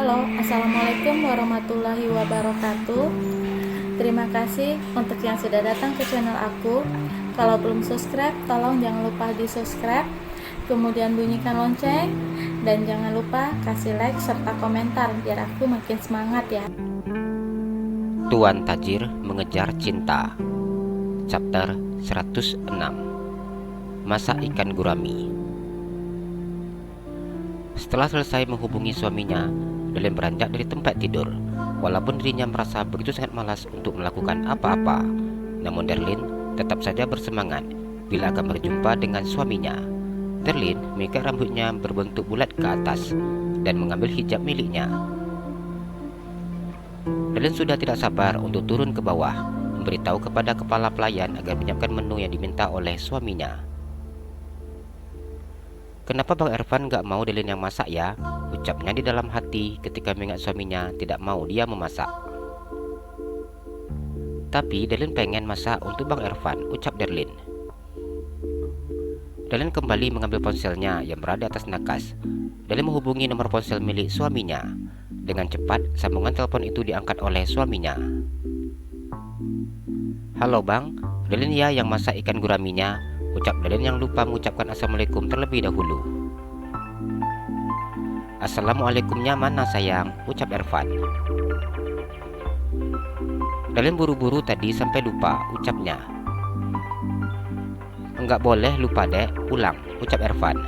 Halo, Assalamualaikum warahmatullahi wabarakatuh. Terima kasih untuk yang sudah datang ke channel aku. Kalau belum subscribe, tolong jangan lupa di subscribe, kemudian bunyikan lonceng, dan jangan lupa kasih like serta komentar biar aku makin semangat ya. Tuan Tajir Mengejar Cinta, Chapter 106. Masak ikan gurami. Setelah selesai menghubungi suaminya, Darlene beranjak dari tempat tidur. Walaupun dirinya merasa begitu sangat malas untuk melakukan apa-apa, namun Darlene tetap saja bersemangat bila akan berjumpa dengan suaminya. Darlene mengikat rambutnya berbentuk bulat ke atas dan mengambil hijab miliknya. Darlene sudah tidak sabar untuk turun ke bawah, memberitahu kepada kepala pelayan agar menyiapkan menu yang diminta oleh suaminya. "Kenapa Bang Ervan gak mau Darlene yang masak ya?" ucapnya di dalam hati ketika mengingat suaminya tidak mau dia memasak. "Tapi Darlene pengen masak untuk Bang Ervan," ucap Darlene. Darlene kembali mengambil ponselnya yang berada atas nakas. Darlene menghubungi nomor ponsel milik suaminya. Dengan cepat, sambungan telepon itu diangkat oleh suaminya. "Halo Bang, Darlene ya yang masak ikan guraminya," ucap Darlene yang lupa mengucapkan assalamualaikum terlebih dahulu. "Assalamualaikumnya mana sayang," ucap Ervan. Darlene buru-buru tadi sampai lupa ucapnya. "Enggak boleh lupa dek, ulang," ucap Ervan.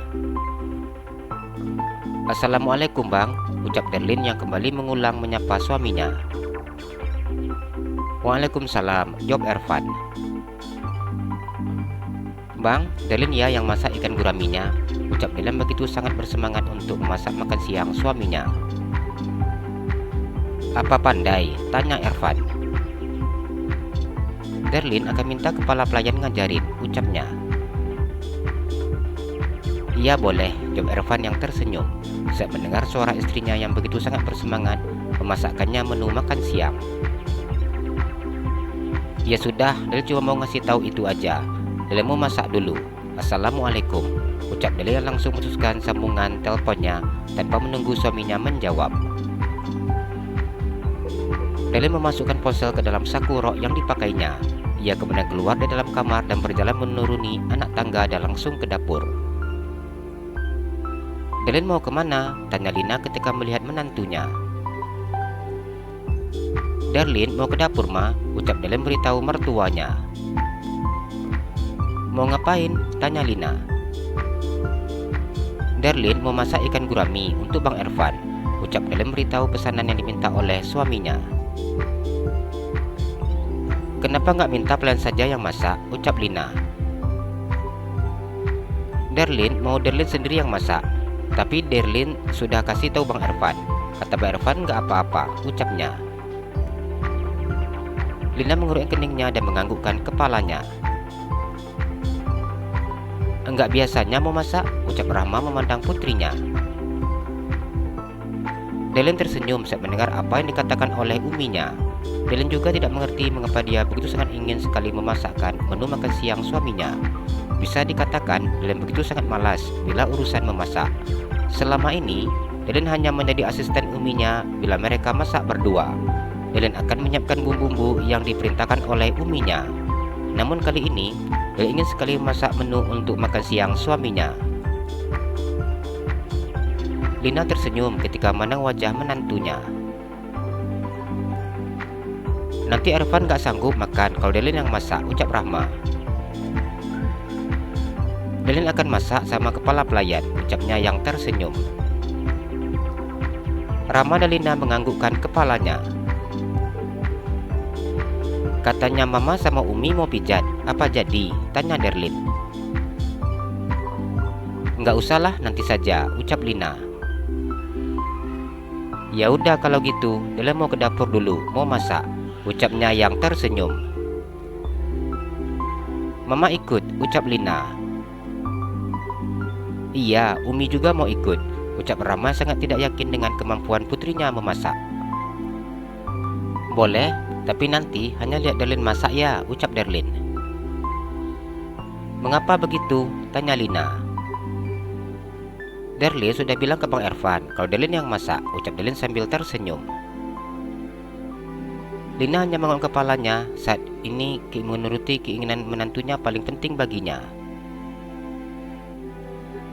"Assalamualaikum Bang," ucap Darlene yang kembali mengulang menyapa suaminya. "Waalaikumsalam," jawab Ervan. "Bang, Darlene ya yang masak ikan guraminya," ucap Darlene begitu sangat bersemangat untuk memasak makan siang suaminya. "Apa pandai?" tanya Ervan. "Darlene akan minta kepala pelayan ngajarin," ucapnya. "Iya boleh," jawab Ervan yang tersenyum saat mendengar suara istrinya yang begitu sangat bersemangat memasakkannya menu makan siang. "Ya sudah, Darlene cuma mau ngasih tahu itu aja. Darlene mau masak dulu. Assalamualaikum," ucap Darlene langsung memutuskan sambungan teleponnya tanpa menunggu suaminya menjawab. Darlene memasukkan ponsel ke dalam saku rok yang dipakainya. Ia kemudian keluar dari dalam kamar dan berjalan menuruni anak tangga dan langsung ke dapur. "Darlene mau kemana?" tanya Lina ketika melihat menantunya. "Darlene mau ke dapur Ma," ucap Darlene beritahu mertuanya. "Mau ngapain?" tanya Lina. "Darlene mau masak ikan gurami untuk Bang Ervan," ucap Darlene beritahu pesanan yang diminta oleh suaminya. "Kenapa nggak minta pelayan saja yang masak?" ucap Lina. "Darlene mau Darlene sendiri yang masak, tapi Darlene sudah kasih tahu Bang Ervan. Kata Bang Ervan nggak apa-apa," ucapnya. Lina mengeruk keningnya dan menganggukkan kepalanya. "Enggak biasanya mau masak," ucap Rahma memandang putrinya. Darlene tersenyum saat mendengar apa yang dikatakan oleh uminya. Darlene juga tidak mengerti mengapa dia begitu sangat ingin sekali memasakkan menu makan siang suaminya. Bisa dikatakan Darlene begitu sangat malas bila urusan memasak. Selama ini, Darlene hanya menjadi asisten uminya bila mereka masak berdua. Darlene akan menyiapkan bumbu-bumbu yang diperintahkan oleh uminya. Namun kali ini, Darlene ingin sekali memasak menu untuk makan siang suaminya. Lina tersenyum ketika memandang wajah menantunya. "Nanti Ervan gak sanggup makan kalau Darlene yang masak," ucap Rahma. "Darlene akan masak sama kepala pelayan," ucapnya yang tersenyum. Rahma dan Lina menganggukkan kepalanya. "Katanya Mama sama Umi mau pijat, apa jadi?" tanya Darlene. "Nggak usahlah, nanti saja," ucap Lina. "Ya udah kalau gitu, Darlene mau ke dapur dulu, mau masak," ucapnya yang tersenyum. "Mama ikut," ucap Lina. "Iya, Umi juga mau ikut," ucap Rama sangat tidak yakin dengan kemampuan putrinya memasak. "Boleh, tapi nanti hanya lihat Darlene masak ya," ucap Darlene. "Mengapa begitu?" tanya Lina. Darlin sudah bilang ke Bang Ervan kalau Darlin yang masak, ucap Darlin sambil tersenyum. Lina hanya mengangguk kepalanya. Saat ini menuruti keinginan menantunya paling penting baginya.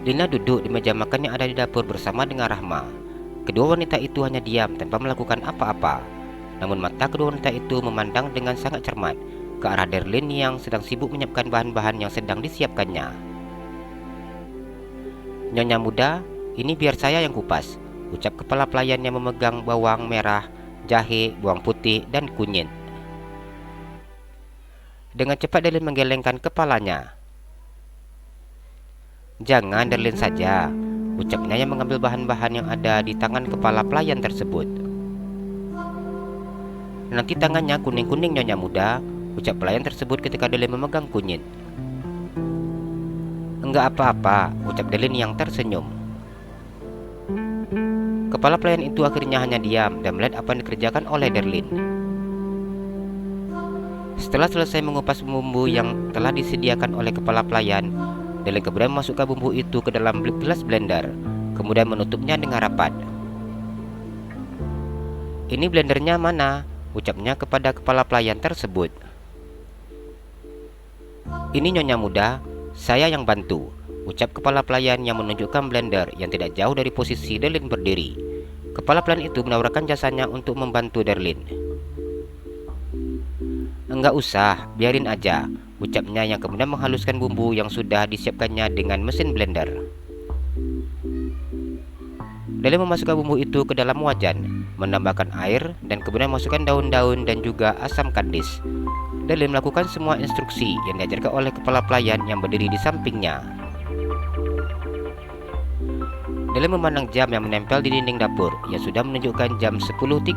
Lina duduk di meja makan yang ada di dapur bersama dengan Rahma. Kedua wanita itu hanya diam tanpa melakukan apa-apa. Namun mata kedua wanita itu memandang dengan sangat cermat ke arah Darlin yang sedang sibuk menyiapkan bahan-bahan yang sedang disiapkannya. Nyonya muda, ini biar saya yang kupas, ucap kepala pelayan yang memegang bawang merah, jahe, bawang putih, dan kunyit. Dengan cepat Darlin menggelengkan kepalanya. Jangan Darlin saja, ucapnya yang mengambil bahan-bahan yang ada di tangan kepala pelayan tersebut. Nanti tangannya kuning-kuning Nyonya muda, ucap pelayan tersebut ketika Darlin memegang kunyit. Enggak apa-apa, ucap Darlin yang tersenyum. Kepala pelayan itu akhirnya hanya diam dan melihat apa yang dikerjakan oleh Darlin. Setelah selesai mengupas bumbu yang telah disediakan oleh kepala pelayan, Darlin kemudian memasukkan bumbu itu ke dalam gelas blender, kemudian menutupnya dengan rapat. Ini blendernya mana? Ucapnya kepada kepala pelayan tersebut. Ini Nyonya muda, saya yang bantu, ucap kepala pelayan yang menunjukkan blender yang tidak jauh dari posisi Darlin berdiri. Kepala pelayan itu menawarkan jasanya untuk membantu Darlin. Enggak usah, biarin aja, ucapnya yang kemudian menghaluskan bumbu yang sudah disiapkannya dengan mesin blender. Darlin memasukkan bumbu itu ke dalam wajan, menambahkan air, dan kemudian memasukkan daun-daun dan juga asam kandis. Darlin melakukan semua instruksi yang diajarkan oleh kepala pelayan yang berdiri di sampingnya. Darlin memandang jam yang menempel di dinding dapur yang sudah menunjukkan jam 10.30.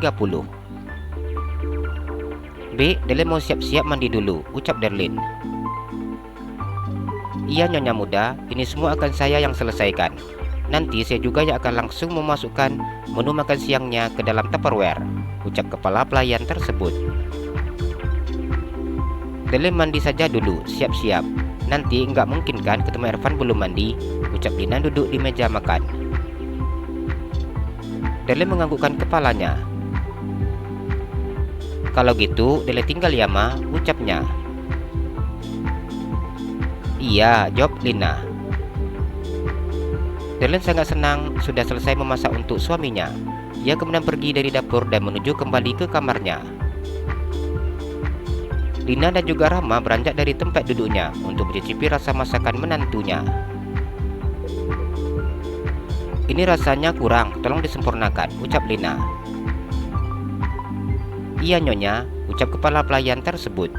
Darlin mau siap-siap mandi dulu, ucap Darlin. Iya Nyonya muda, ini semua akan saya yang selesaikan. Nanti saya juga yang akan langsung memasukkan menu makan siangnya ke dalam Tupperware, ucap kepala pelayan tersebut. Darlin mandi saja dulu, siap-siap. Nanti nggak mungkin kan ketemu Ervan belum mandi, ucap Lina duduk di meja makan. Darlin menganggukkan kepalanya. Kalau gitu, Darlin tinggal ya ma, ucapnya. Iya, jawab Lina. Darlin sangat senang sudah selesai memasak untuk suaminya. Ia kemudian pergi dari dapur dan menuju kembali ke kamarnya. Lina dan juga Rahma beranjak dari tempat duduknya untuk mencicipi rasa masakan menantunya. Ini rasanya kurang, tolong disempurnakan, ucap Lina. Iya Nyonya, ucap kepala pelayan tersebut.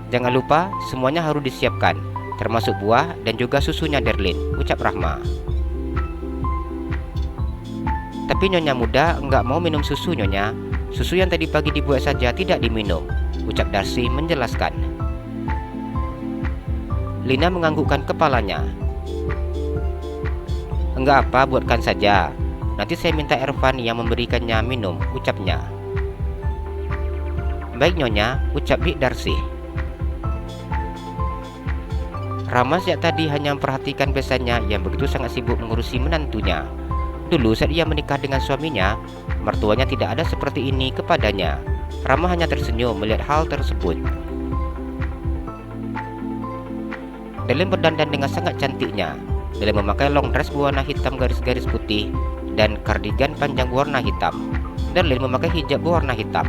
Jangan lupa semuanya harus disiapkan, termasuk buah dan juga susunya Darlin, ucap Rahma. Tapi Nyonya muda enggak mau minum susu Nyonya. Susu yang tadi pagi dibuat saja tidak diminum, ucap Darcy menjelaskan. Lina menganggukkan kepalanya. Enggak apa, buatkan saja. Nanti saya minta Ervan yang memberikannya minum, ucapnya. Baik Nyonya, ucap Bik Darcy. Rama sejak tadi hanya memperhatikan besannya yang begitu sangat sibuk mengurusi menantunya. Dulu saat ia menikah dengan suaminya, mertuanya tidak ada seperti ini kepadanya. Rama hanya tersenyum melihat hal tersebut. Darlin berdandan dengan sangat cantiknya. Darlin memakai long dress berwarna hitam garis-garis putih dan kardigan panjang berwarna hitam. Darlin memakai hijab berwarna hitam.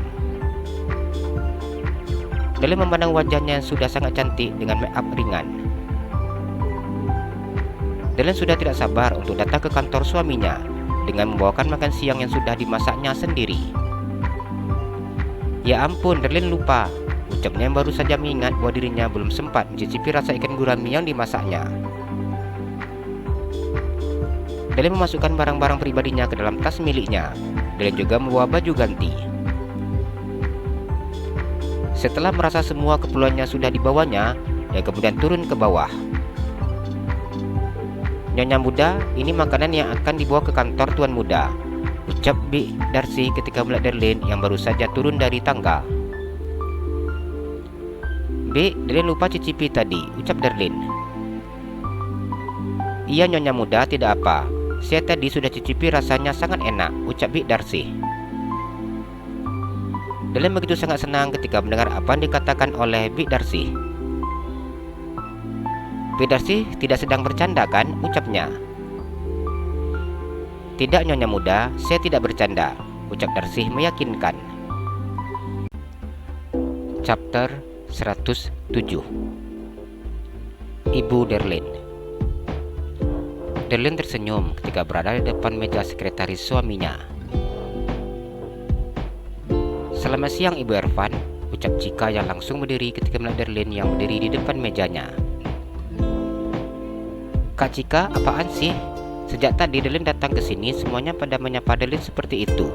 Darlin memandang wajahnya yang sudah sangat cantik dengan make up ringan. Darlin sudah tidak sabar untuk datang ke kantor suaminya dengan membawakan makan siang yang sudah dimasaknya sendiri. Ya ampun, Darlin lupa, ucapnya yang baru saja mengingat bahwa dirinya belum sempat mencicipi rasa ikan gurami yang dimasaknya. Darlin memasukkan barang-barang pribadinya ke dalam tas miliknya. Darlin juga membawa baju ganti. Setelah merasa semua keperluannya sudah dibawanya, dia kemudian turun ke bawah. Nyonya muda, ini makanan yang akan dibawa ke kantor tuan muda, ucap Bik Darcy ketika melihat Darlin yang baru saja turun dari tangga. Bik, Darlin lupa cicipi tadi, ucap Darlin. Iya Nyonya muda, tidak apa. Saya tadi sudah cicipi, rasanya sangat enak, ucap Bik Darcy. Dylan begitu sangat senang ketika mendengar apa yang dikatakan oleh Bik Darcy. Bik Darcy tidak sedang bercanda kan, ucapnya. Tidak Nyonya muda, saya tidak bercanda, ucap Darcy meyakinkan. Chapter 107. Ibu Darlene. Darlene tersenyum ketika berada di depan meja sekretaris suaminya. Selamat siang Ibu Ervan, ucap Chika yang langsung berdiri ketika melihat Darlene yang berdiri di depan mejanya. Kak Chika, apaan sih? Sejak tadi Darlene datang ke sini, semuanya pada menyapa Darlene seperti itu.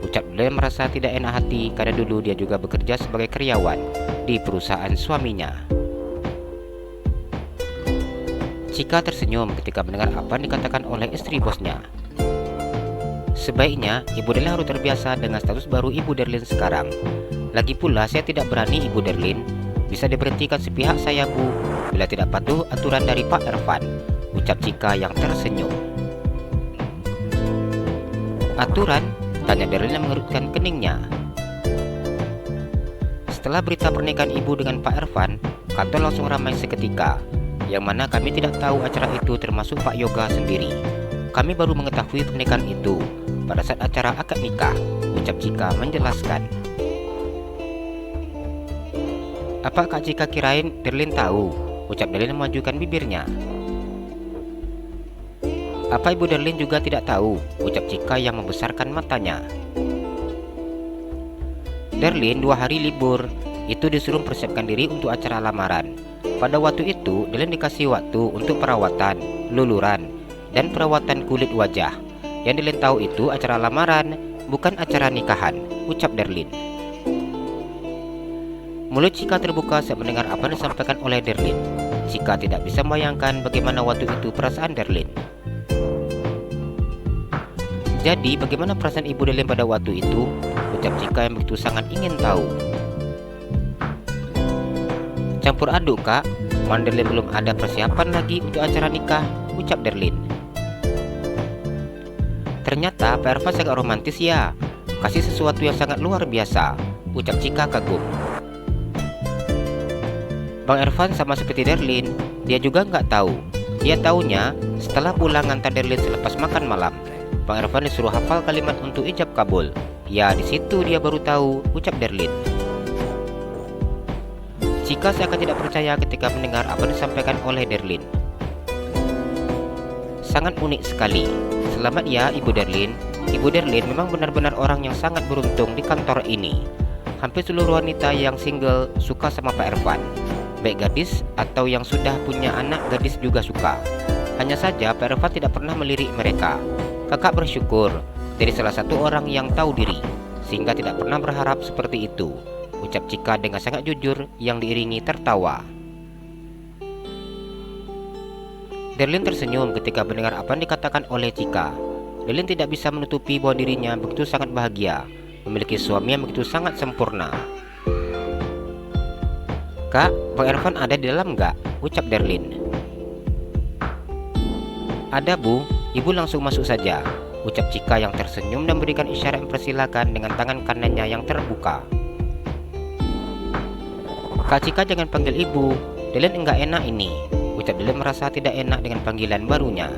Ucap Darlene merasa tidak enak hati karena dulu dia juga bekerja sebagai karyawan di perusahaan suaminya. Chika tersenyum ketika mendengar apa yang dikatakan oleh istri bosnya. Sebaiknya Ibu Darlene harus terbiasa dengan status baru Ibu Darlene sekarang. Lagi pula saya tidak berani Ibu Darlene. Bisa diberhentikan sepihak saya Bu, bila tidak patuh aturan dari Pak Ervan, ucap Chika yang tersenyum. Aturan? Tanya Darlene yang mengerutkan keningnya. Setelah berita pernikahan ibu dengan Pak Ervan, kantor langsung ramai seketika. Yang mana kami tidak tahu acara itu, termasuk Pak Yoga sendiri. Kami baru mengetahui pernikahan itu pada saat acara akad nikah, ucap Chika menjelaskan. Apa Kak Chika kirain Darlene tahu? Ucap Darlene memajukan bibirnya. Apa Ibu Darlene juga tidak tahu? Ucap Chika yang membesarkan matanya. Darlene 2 hari libur, itu disuruh persiapkan diri untuk acara lamaran. Pada waktu itu, Darlene dikasih waktu untuk perawatan, luluran, dan perawatan kulit wajah. Yang Darlene tahu itu acara lamaran, bukan acara nikahan, ucap Darlene. Mulut Chika terbuka saat mendengar apa yang disampaikan oleh Darlene. Chika tidak bisa membayangkan bagaimana waktu itu perasaan Darlene. Jadi, bagaimana perasaan Ibu Darlene pada waktu itu? Ucap Chika yang begitu sangat ingin tahu. Campur aduk Kak, mana Darlene belum ada persiapan lagi untuk acara nikah, ucap Darlene. Ternyata Pak Ervan sangat romantis ya, kasih sesuatu yang sangat luar biasa, ucap Chika kagum. Bang Ervan sama seperti Darlene, dia juga nggak tahu. Dia taunya setelah pulang ngantar Darlene selepas makan malam. Bang Ervan disuruh hafal kalimat untuk ijab kabul. Ya, di situ dia baru tahu, ucap Darlene. Chika seakan tidak percaya ketika mendengar apa yang disampaikan oleh Darlene. Sangat unik sekali. Selamat ya Ibu Darlene. Ibu Darlene memang benar-benar orang yang sangat beruntung di kantor ini. Hampir seluruh wanita yang single suka sama Pak Ervan. Baik gadis atau yang sudah punya anak gadis juga suka. Hanya saja Pak Ervan tidak pernah melirik mereka. Kakak bersyukur dari salah satu orang yang tahu diri, sehingga tidak pernah berharap seperti itu, ucap Chika dengan sangat jujur yang diiringi tertawa. Darlene tersenyum ketika mendengar apa yang dikatakan oleh Chika. Darlene tidak bisa menutupi bahwa dirinya begitu sangat bahagia memiliki suami yang begitu sangat sempurna. Kak, Bang Ervan ada di dalam nggak? Ucap Darlene. Ada Bu, Ibu langsung masuk saja, ucap Chika yang tersenyum dan berikan isyarat mempersilakan dengan tangan kanannya yang terbuka. Kak Chika jangan panggil Ibu, Darlene enggak enak ini, ucap Darlene merasa tidak enak dengan panggilan barunya.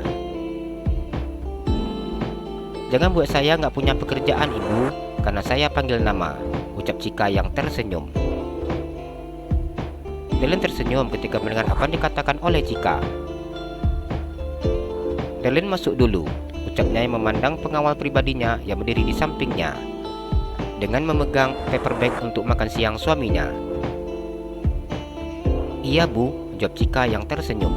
Jangan buat saya nggak punya pekerjaan Ibu, karena saya panggil nama, ucap Chika yang tersenyum. Darlene tersenyum ketika mendengar apa yang dikatakan oleh Chika. Darlene masuk dulu, ucapnya yang memandang pengawal pribadinya yang berdiri di sampingnya dengan memegang paper bag untuk makan siang suaminya. Iya Bu, jawab Chika yang tersenyum.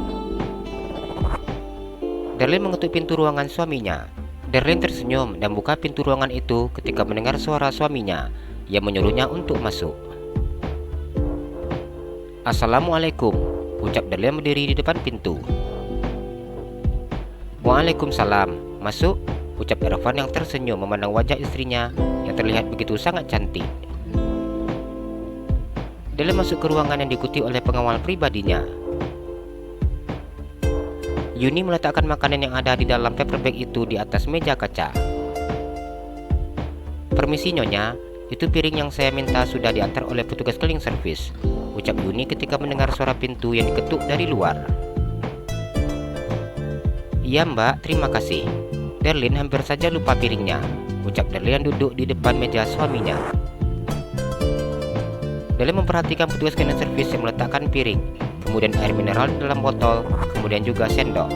Darlene mengetuk pintu ruangan suaminya. Darlene tersenyum dan buka pintu ruangan itu ketika mendengar suara suaminya yang menyuruhnya untuk masuk. Assalamualaikum, ucap Darlene berdiri di depan pintu. Waalaikumsalam, masuk, ucap Ervan yang tersenyum memandang wajah istrinya yang terlihat begitu sangat cantik. Darlene masuk ke ruangan yang diikuti oleh pengawal pribadinya. Yuni meletakkan makanan yang ada di dalam paper bag itu di atas meja kaca. "Permisi Nyonya, itu piring yang saya minta sudah diantar oleh petugas cleaning service," ucap Yuni ketika mendengar suara pintu yang diketuk dari luar. "Iya Mbak, terima kasih." Darlin hampir saja lupa piringnya, ucap Darlin yang duduk di depan meja suaminya. Darlin memperhatikan petugas cleaning service yang meletakkan piring, kemudian air mineral di dalam botol, kemudian juga sendok.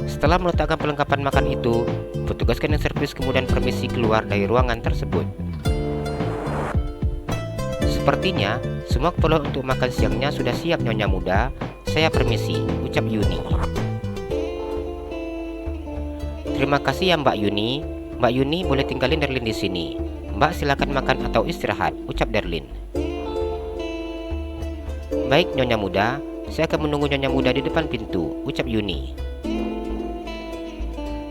Setelah meletakkan perlengkapan makan itu, petugas cleaning service kemudian permisi keluar dari ruangan tersebut. "Sepertinya semua keperluan untuk makan siangnya sudah siap Nyonya Muda. Saya permisi," ucap Yuni. "Terima kasih ya Mbak Yuni. Mbak Yuni boleh tinggalin Darlin di sini. Mbak silakan makan atau istirahat," ucap Darlin. "Baik Nyonya Muda, saya akan menunggu Nyonya Muda di depan pintu," ucap Yuni.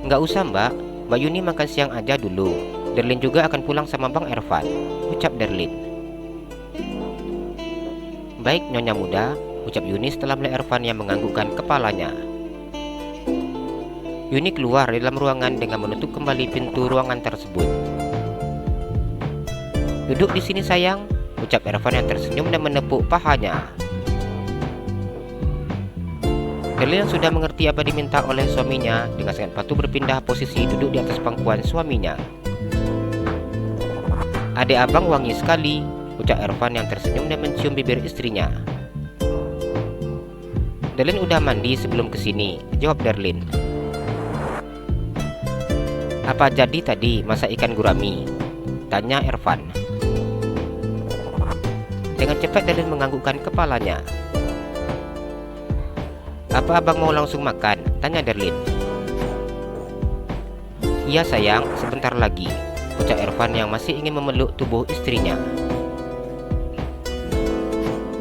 "Nggak usah Mbak, Mbak Yuni makan siang aja dulu. Darlin juga akan pulang sama Bang Ervan," ucap Darlin. "Baik Nyonya Muda," ucap Yuni setelah melihat Ervan yang menganggukkan kepalanya. Yuni keluar dari dalam ruangan dengan menutup kembali pintu ruangan tersebut. "Duduk di sini sayang," ucap Ervan yang tersenyum dan menepuk pahanya. Darlin yang sudah mengerti apa diminta oleh suaminya dengan sangat patuh berpindah posisi duduk di atas pangkuan suaminya. "Adik abang wangi sekali," ucap Ervan yang tersenyum dan mencium bibir istrinya. "Darlin udah mandi sebelum kesini," jawab Darlin. "Apa jadi tadi masak ikan gurami?" tanya Ervan. Dengan cepat Darlin menganggukkan kepalanya. "Apa abang mau langsung makan?" tanya Darlin. "Iya sayang, sebentar lagi," ucap Ervan yang masih ingin memeluk tubuh istrinya.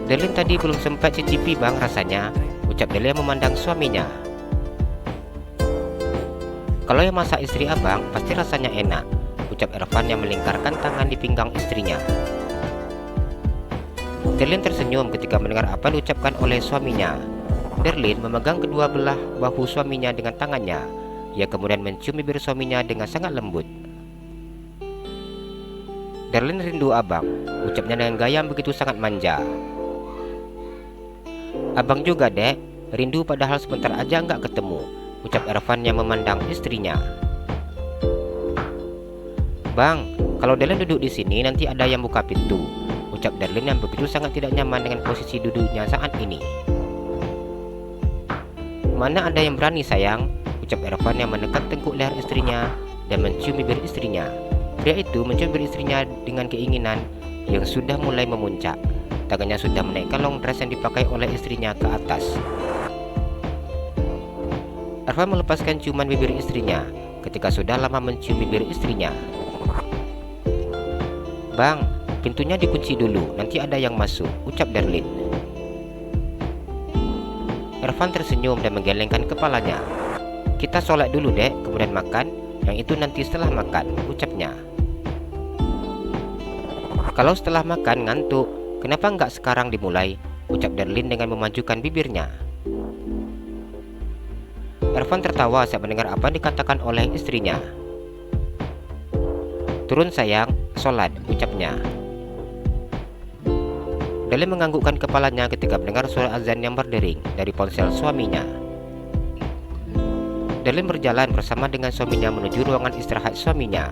"Darlin tadi belum sempat cicipi bang rasanya," ucap Darlin yang memandang suaminya. "Kalau yang masak istri abang pasti rasanya enak," ucap Ervan yang melingkarkan tangan di pinggang istrinya. Darlin tersenyum ketika mendengar apa yang diucapkan oleh suaminya. Darlin memegang kedua belah bahu suaminya dengan tangannya. Ia kemudian mencium bibir suaminya dengan sangat lembut. "Darlin rindu abang," ucapnya dengan gaya yang begitu sangat manja. "Abang juga dek, rindu padahal sebentar aja nggak ketemu," ucap Ervan yang memandang istrinya. "Bang, kalau Darlin duduk di sini nanti ada yang buka pintu," ucap Darlin yang begitu sangat tidak nyaman dengan posisi duduknya saat ini. "Mana ada yang berani sayang," ucap Ervan yang menekan tengkuk leher istrinya dan mencium bibir istrinya. Pria itu mencium bibir istrinya dengan keinginan yang sudah mulai memuncak. Tangannya sudah menaikkan long dress yang dipakai oleh istrinya ke atas. Ervan melepaskan ciuman bibir istrinya ketika sudah lama mencium bibir istrinya. "Bang, pintunya dikunci dulu, nanti ada yang masuk," ucap Darlin. Ervan tersenyum dan menggelengkan kepalanya. "Kita sholat dulu dek, kemudian makan, yang itu nanti setelah makan," ucapnya. "Kalau setelah makan ngantuk, kenapa nggak sekarang dimulai?" ucap Darlin dengan memajukan bibirnya. Ervan tertawa saat mendengar apa yang dikatakan oleh istrinya. "Turun sayang, sholat," ucapnya. Darlin menganggukkan kepalanya ketika mendengar suara azan yang berdering dari ponsel suaminya. Darlin berjalan bersama dengan suaminya menuju ruangan istirahat suaminya.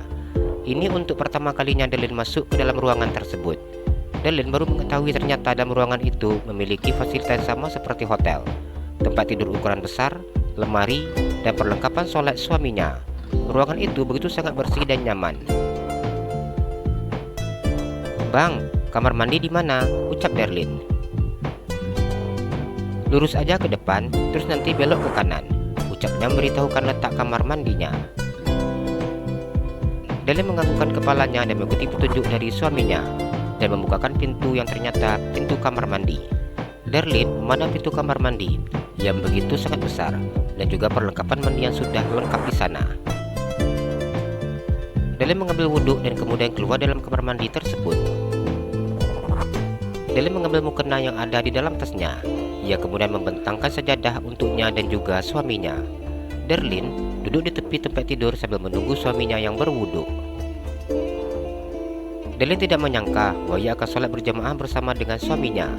Ini untuk pertama kalinya Darlin masuk ke dalam ruangan tersebut. Darlin baru mengetahui ternyata dalam ruangan itu memiliki fasilitas sama seperti hotel. Tempat tidur ukuran besar, lemari, dan perlengkapan sholat suaminya. Ruangan itu begitu sangat bersih dan nyaman. "Bang, kamar mandi di mana?" ucap Darlin. "Lurus aja ke depan, terus nanti belok ke kanan," ucapnya memberitahukan letak kamar mandinya. Darlin menganggukkan kepalanya dan mengikuti petunjuk dari suaminya dan membukakan pintu yang ternyata pintu kamar mandi. Darlin memandang pintu kamar mandi yang begitu sangat besar dan juga perlengkapan mandi yang sudah lengkap di sana. Darlin mengambil wudhu dan kemudian keluar dalam kamar mandi tersebut. Darlin mengambil mukena yang ada di dalam tasnya. Ia kemudian membentangkan sajadah untuknya dan juga suaminya. Darlin duduk di tepi tempat tidur sambil menunggu suaminya yang berwudhu. Darlin tidak menyangka bahwa ia akan sholat berjamaah bersama dengan suaminya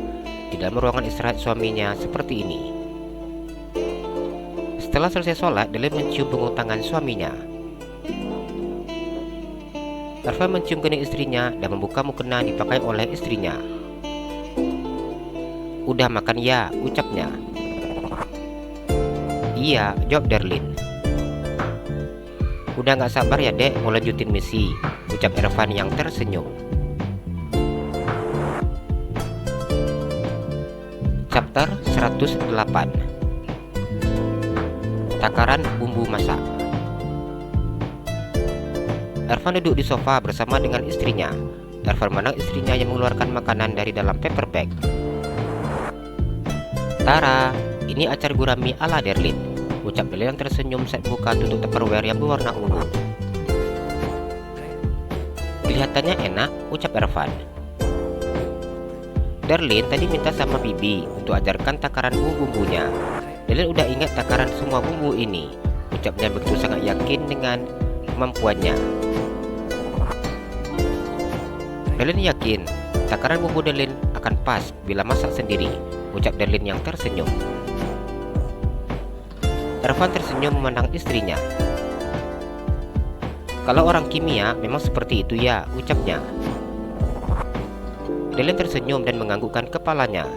di dalam ruangan istirahat suaminya seperti ini. Setelah selesai sholat, Darlin mencium punggung tangan suaminya. Ervan mencium kening istrinya dan membuka mukena dipakai oleh istrinya. "Udah makan ya?" ucapnya. "Iya," jawab Darlin. "Udah gak sabar ya dek mau lanjutin misi," ucap Ervan yang tersenyum. Chapter 108. Takaran bumbu masak. Ervan duduk di sofa bersama dengan istrinya. Ervan memandang istrinya yang mengeluarkan makanan dari dalam paper bag. "Tara, ini acar gurami ala Darlin," ucap Darlin yang tersenyum saat buka tutup tupperware yang berwarna ungu. "Kelihatannya enak," ucap Ervan. "Darlin tadi minta sama Bibi untuk ajarkan takaran bumbu-bumbunya. Darlin udah ingat takaran semua bumbu ini," ucapnya begitu sangat yakin dengan kemampuannya. Darlin yakin takaran bumbu Darlin akan pas bila masak sendiri, ucap Darlin yang tersenyum. Ervan tersenyum memandang istrinya. "Kalau orang kimia memang seperti itu ya," ucapnya. Darlin tersenyum dan menganggukkan kepalanya.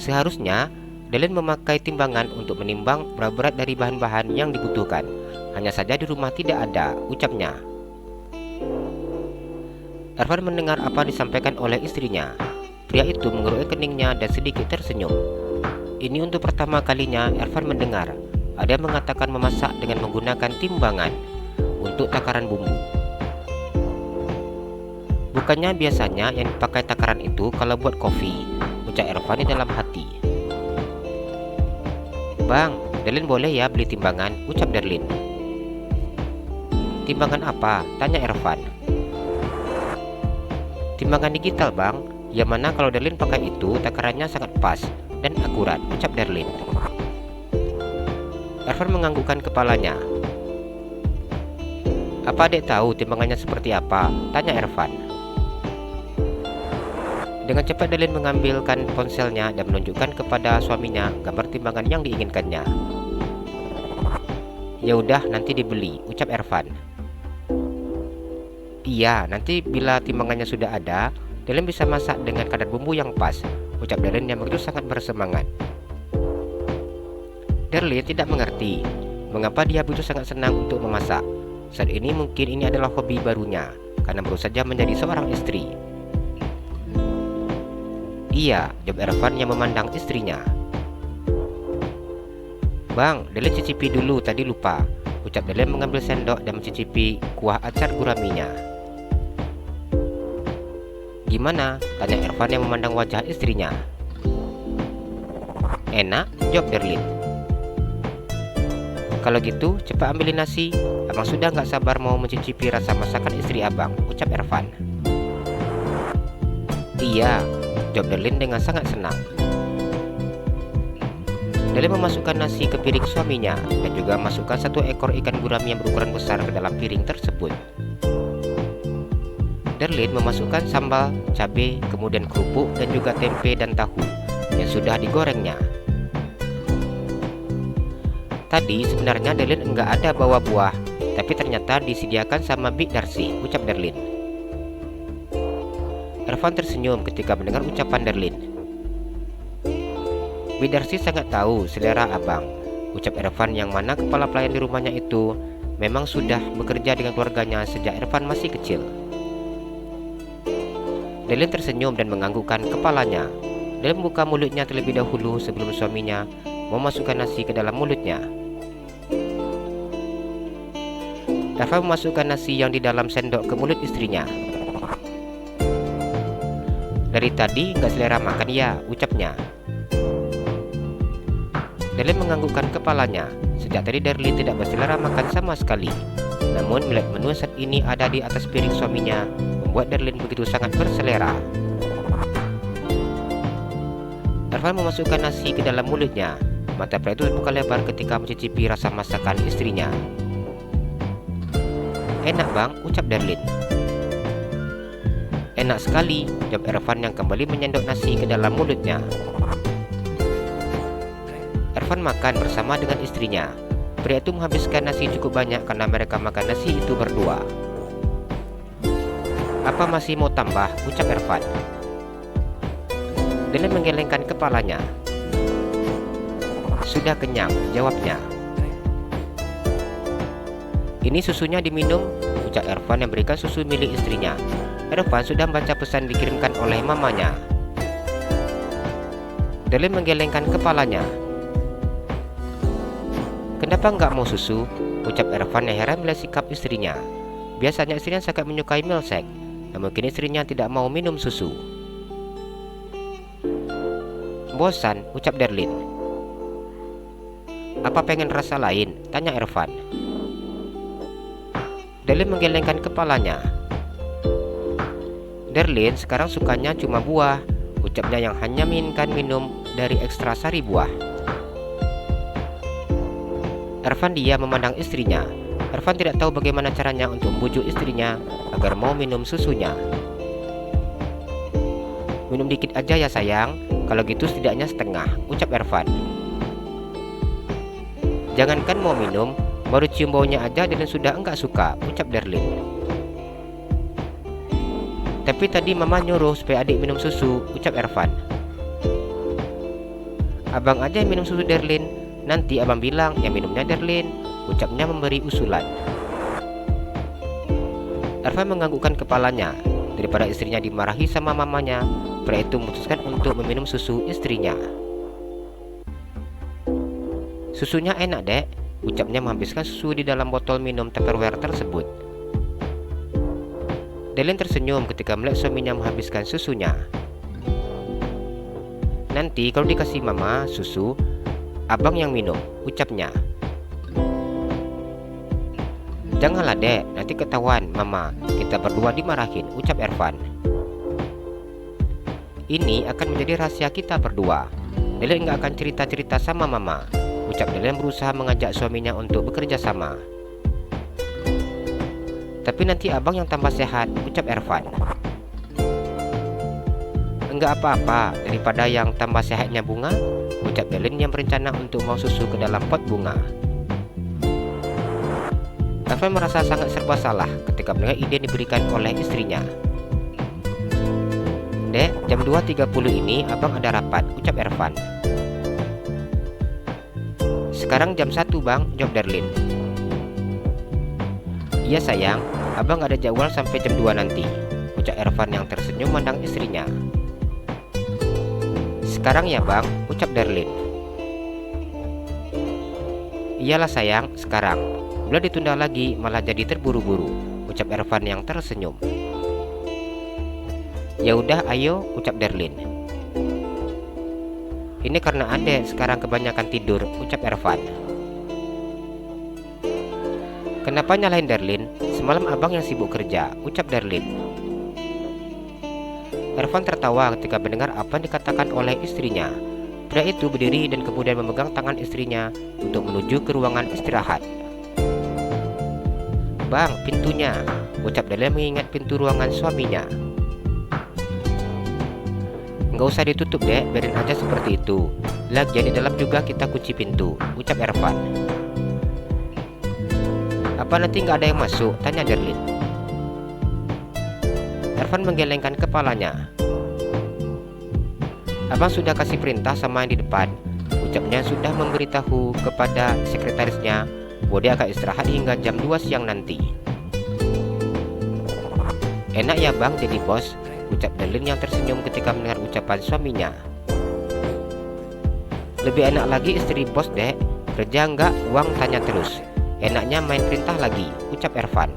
"Seharusnya Darlin memakai timbangan untuk menimbang berapa berat dari bahan-bahan yang dibutuhkan. Hanya saja di rumah tidak ada," ucapnya. Ervan mendengar apa disampaikan oleh istrinya. Pria itu mengeruk keningnya dan sedikit tersenyum. Ini untuk pertama kalinya Ervan mendengar ada yang mengatakan memasak dengan menggunakan timbangan untuk takaran bumbu. "Bukannya biasanya yang dipakai takaran itu kalau buat kopi," ucap Ervan di dalam hati. "Bang, Darlin boleh ya beli timbangan?" ucap Darlin. "Timbangan apa?" tanya Ervan. "Timbangan digital bang, yang mana kalau Darlin pakai itu takarannya sangat pas dan akurat," ucap Darlin. Ervan menganggukkan kepalanya. "Apa adek tahu timbangannya seperti apa?" tanya Ervan. Dengan cepat Darlin mengambilkan ponselnya dan menunjukkan kepada suaminya gambar timbangan yang diinginkannya. "Ya udah nanti dibeli," ucap Ervan. "Iya, nanti bila timbangannya sudah ada, Darlin bisa masak dengan kadar bumbu yang pas," ucap Darlin yang begitu sangat bersemangat. Darlin tidak mengerti mengapa dia begitu sangat senang untuk memasak. Saat ini mungkin ini adalah hobi barunya karena baru saja menjadi seorang istri. "Iya," jawab Ervan yang memandang istrinya. "Bang, Darlin cicipi dulu, tadi lupa," ucap Darlin mengambil sendok dan mencicipi kuah acar guraminya. "Gimana?" tanya Ervan yang memandang wajah istrinya. "Enak," jawab Darlin. "Kalau gitu cepat ambilin nasi, abang sudah gak sabar mau mencicipi rasa masakan istri abang," ucap Ervan. "Iya," jawab Darlin dengan sangat senang. Darlin memasukkan nasi ke piring suaminya dan juga masukkan satu ekor ikan gurami yang berukuran besar ke dalam piring tersebut. Darlin memasukkan sambal, cabai, kemudian kerupuk dan juga tempe dan tahu yang sudah digorengnya. "Tadi sebenarnya Darlin enggak ada bawa buah, tapi ternyata disediakan sama Bik Darsi," ucap Darlin. Ervan tersenyum ketika mendengar ucapan Darlin. "Bik Darsi sangat tahu selera abang," ucap Ervan yang mana kepala pelayan di rumahnya itu memang sudah bekerja dengan keluarganya sejak Ervan masih kecil. Darlin tersenyum dan menganggukkan kepalanya. Darlin membuka mulutnya terlebih dahulu sebelum suaminya memasukkan nasi ke dalam mulutnya. Ervan memasukkan nasi yang di dalam sendok ke mulut istrinya. "Dari tadi nggak selera makan ya?" ucapnya. Darlin menganggukkan kepalanya. Sejak tadi Darlin tidak berselera makan sama sekali. Namun melihat menu saat ini ada di atas piring suaminya membuat Darlin begitu sangat berselera. Ervan memasukkan nasi ke dalam mulutnya. Mata pria itu terbuka lebar ketika mencicipi rasa masakan istrinya. "Enak bang," ucap Darlin. "Enak sekali," jawab Ervan yang kembali menyendok nasi ke dalam mulutnya. Ervan makan bersama dengan istrinya. Pria itu menghabiskan nasi cukup banyak karena mereka makan nasi itu berdua. "Apa masih mau tambah?" ucap Ervan. Darlin menggelengkan kepalanya. "Sudah kenyang," jawabnya. "Ini susunya diminum," ucap Ervan yang berikan susu milik istrinya. Ervan sudah membaca pesan dikirimkan oleh mamanya. Darlin menggelengkan kepalanya. "Kenapa nggak mau susu?" ucap Ervan yang heran melihat sikap istrinya. Biasanya istrinya sangat menyukai milkshake, namun kini istrinya tidak mau minum susu. "Bosan," ucap Darlin. "Apa pengen rasa lain?" tanya Ervan. Darlin menggelengkan kepalanya. "Darlin sekarang sukanya cuma buah," ucapnya yang hanya menginginkan minum dari ekstra sari buah. Ervan diam memandang istrinya. Ervan tidak tahu bagaimana caranya untuk membujuk istrinya agar mau minum susunya. "Minum dikit aja ya sayang, kalau gitu setidaknya setengah," ucap Ervan. "Jangankan mau minum, baru cium baunya aja dan sudah enggak suka," ucap Darlin. "Tapi tadi mama nyuruh supaya adik minum susu," ucap Ervan. "Abang aja yang minum susu Darlin, nanti abang bilang yang minumnya Darlin," ucapnya memberi usulan. Ervan menganggukkan kepalanya. Daripada istrinya dimarahi sama mamanya, pria itu memutuskan untuk meminum susu istrinya. "Susunya enak dek," ucapnya menghabiskan susu di dalam botol minum Tupperware tersebut. Darlin tersenyum ketika melihat suaminya menghabiskan susunya. "Nanti kalau dikasih mama susu, abang yang minum," ucapnya. "Janganlah dek, nanti ketahuan mama, kita berdua dimarahin," ucap Ervan. "Ini akan menjadi rahasia kita berdua. Darlin nggak akan cerita-cerita sama mama," ucap Darlin berusaha mengajak suaminya untuk bekerja sama. "Tapi nanti abang yang tambah sehat," ucap Ervan. "Enggak apa-apa, daripada yang tambah sehatnya bunga," ucap Darlin yang berencana untuk mau susu ke dalam pot bunga. Ervan merasa sangat serba salah ketika mendengar ide yang diberikan oleh istrinya. "Dek, jam 2.30 ini abang ada rapat," ucap Ervan. "Sekarang jam 1 bang," jawab Darlin. "Iya sayang, abang ada jadwal sampai jam 2 nanti," ucap Ervan yang tersenyum memandang istrinya. "Sekarang ya bang," ucap Darlin. "Iyalah sayang, sekarang. Bila ditunda lagi malah jadi terburu-buru," ucap Ervan yang tersenyum. "Ya udah ayo," ucap Darlin. "Ini karena adek sekarang kebanyakan tidur," ucap Ervan. "Kenapa nyalahin Darlin? Semalam abang yang sibuk kerja," ucap Darlin. Ervan tertawa ketika mendengar apa yang dikatakan oleh istrinya. Pria itu berdiri dan kemudian memegang tangan istrinya untuk menuju ke ruangan istirahat. "Bang, pintunya," ucap Darlin mengingat pintu ruangan suaminya. "Nggak usah ditutup dek, biarin aja seperti itu. Lagian di dalam juga kita kunci pintu," ucap Ervan. "Apa nanti nggak ada yang masuk?" tanya Darlin. Ervan menggelengkan kepalanya. "Abang sudah kasih perintah sama yang di depan," ucapnya sudah memberitahu kepada sekretarisnya bahwa dia akan istirahat hingga jam 2 siang nanti. "Enak ya bang jadi bos," ucap Darlin yang tersenyum ketika mendengar ucapan suaminya. "Lebih enak lagi istri bos dek, kerja nggak uang tanya terus. Enaknya main perintah lagi," ucap Ervan.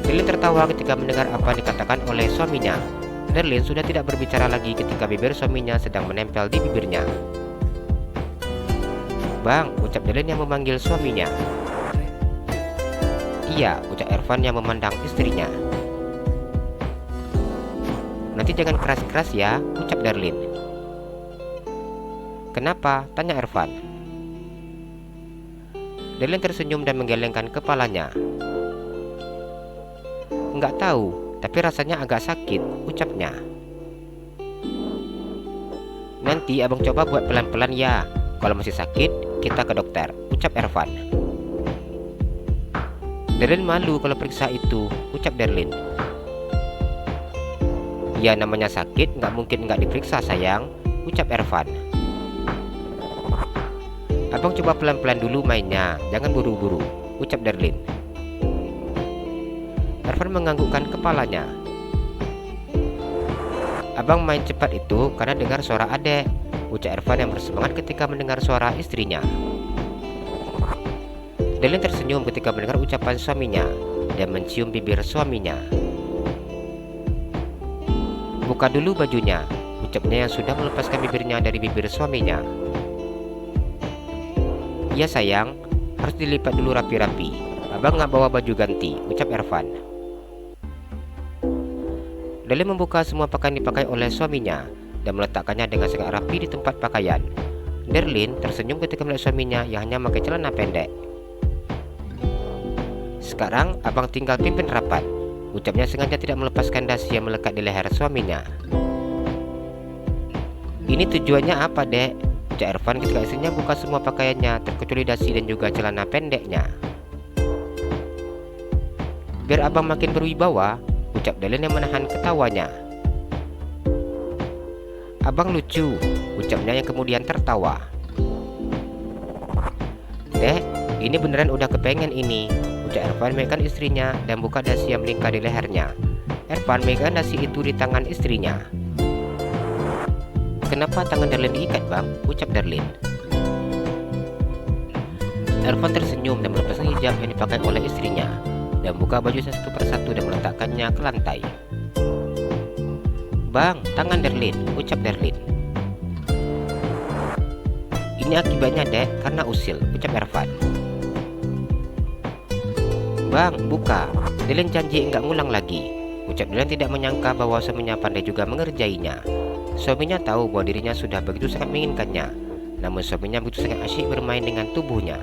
Darlin tertawa ketika mendengar apa yang dikatakan oleh suaminya. Darlin sudah tidak berbicara lagi ketika bibir suaminya sedang menempel di bibirnya. "Bang," ucap Darlin yang memanggil suaminya. "Iya," ucap Ervan yang memandang istrinya. Nanti jangan keras-keras ya, ucap Darlin. Kenapa? Tanya Ervan. Darlin tersenyum dan menggelengkan kepalanya. Enggak tahu, tapi rasanya agak sakit, ucapnya. Nanti abang coba buat pelan-pelan ya. Kalau masih sakit, kita ke dokter, ucap Ervan. Darlin malu kalau periksa itu, ucap Darlin. Ya namanya sakit, nggak mungkin nggak diperiksa sayang, ucap Ervan. Abang coba pelan-pelan dulu mainnya, jangan buru-buru, ucap Darlin. Ervan menganggukkan kepalanya. Abang main cepat itu karena dengar suara adek, ucap Ervan yang bersemangat ketika mendengar suara istrinya. Darlin tersenyum ketika mendengar ucapan suaminya dan mencium bibir suaminya. Buka dulu bajunya, ucapnya yang sudah melepaskan bibirnya dari bibir suaminya. Iya sayang, harus dilipat dulu rapi-rapi. Abang nggak bawa baju ganti, ucap Ervan. Darlin membuka semua pakaian dipakai oleh suaminya dan meletakkannya dengan sangat rapi di tempat pakaian. Darlin tersenyum ketika melihat suaminya yang hanya memakai celana pendek. Sekarang abang tinggal pimpin rapat, ucapnya sengaja tidak melepaskan dasi yang melekat di leher suaminya. Ini tujuannya apa dek? Ucap Ervan ketika istrinya buka semua pakaiannya terkecuali dasi dan juga celana pendeknya. Biar abang makin berwibawa, ucap Darlin yang menahan ketawanya. Abang lucu, ucapnya yang kemudian tertawa. Dek, ini beneran udah kepengen ini, ucap Ervan memegang istrinya dan buka dasi yang melingkar di lehernya. Ervan memegang dasi itu di tangan istrinya. Kenapa tangan Darlin diikat bang? Ucap Darlin. Ervan tersenyum dan melepaskan hijab yang dipakai oleh istrinya dan buka bajunya satu persatu dan meletakkannya ke lantai. Bang, tangan Darlin, ucap Darlin. Ini akibatnya dek, karena usil, ucap Ervan. Bang, buka. Darlin janji enggak ngulang lagi, ucap Darlin tidak menyangka bahwa suaminya pandai juga mengerjainya. Suaminya tahu bahwa dirinya sudah begitu sangat menginginkannya, namun suaminya begitu sangat asyik bermain dengan tubuhnya.